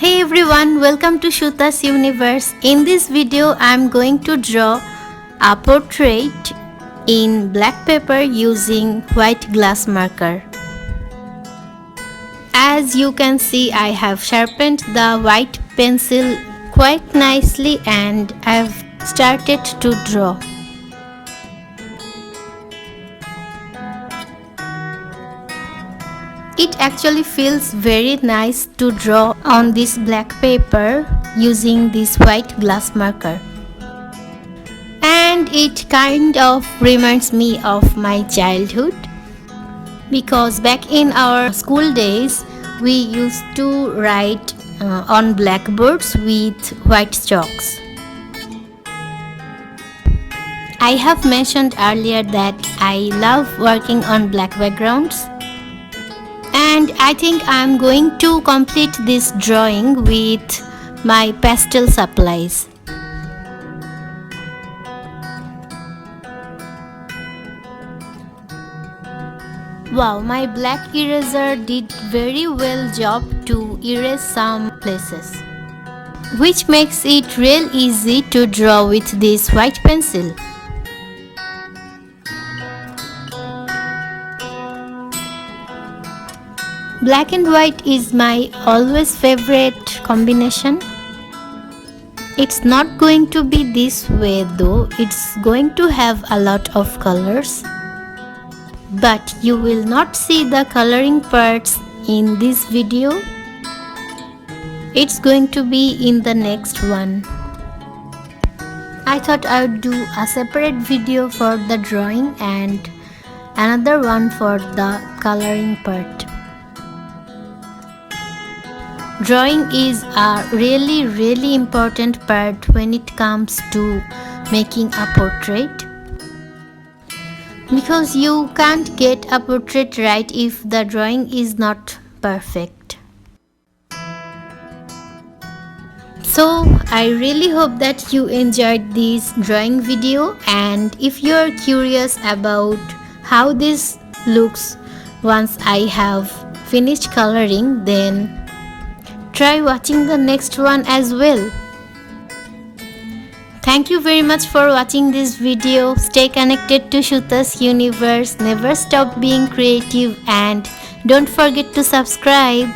Hey everyone, welcome to Shuta's Universe. In this video, I'm going to draw a portrait in black paper using white glass marker. As you can see, I have sharpened the white pencil quite nicely and I've started to draw. It actually feels very nice to draw on this black paper using this white glass marker. And it kind of reminds me of my childhood, because back in our school days we used to write on blackboards with white chalks. I have mentioned earlier that I love working on black backgrounds. And I think I'm going to complete this drawing with my pastel supplies. Wow, my black eraser did very well job to erase some places, which makes it real easy to draw with this white pencil. Black and white is my always favorite combination. It's not going to be this way though, it's going to have a lot of colors. But you will not see the coloring parts in this video. It's going to be in the next one. I thought I would do a separate video for the drawing and another one for the coloring part. Drawing is a really important part when it comes to making a portrait, because you can't get a portrait right if the drawing is not perfect. So I really hope that you enjoyed this drawing video, and if you are curious about how this looks once I have finished coloring, then try watching the next one as well. Thank you very much for watching this video. Stay connected to Shuta's Universe. Never stop being creative and don't forget to subscribe.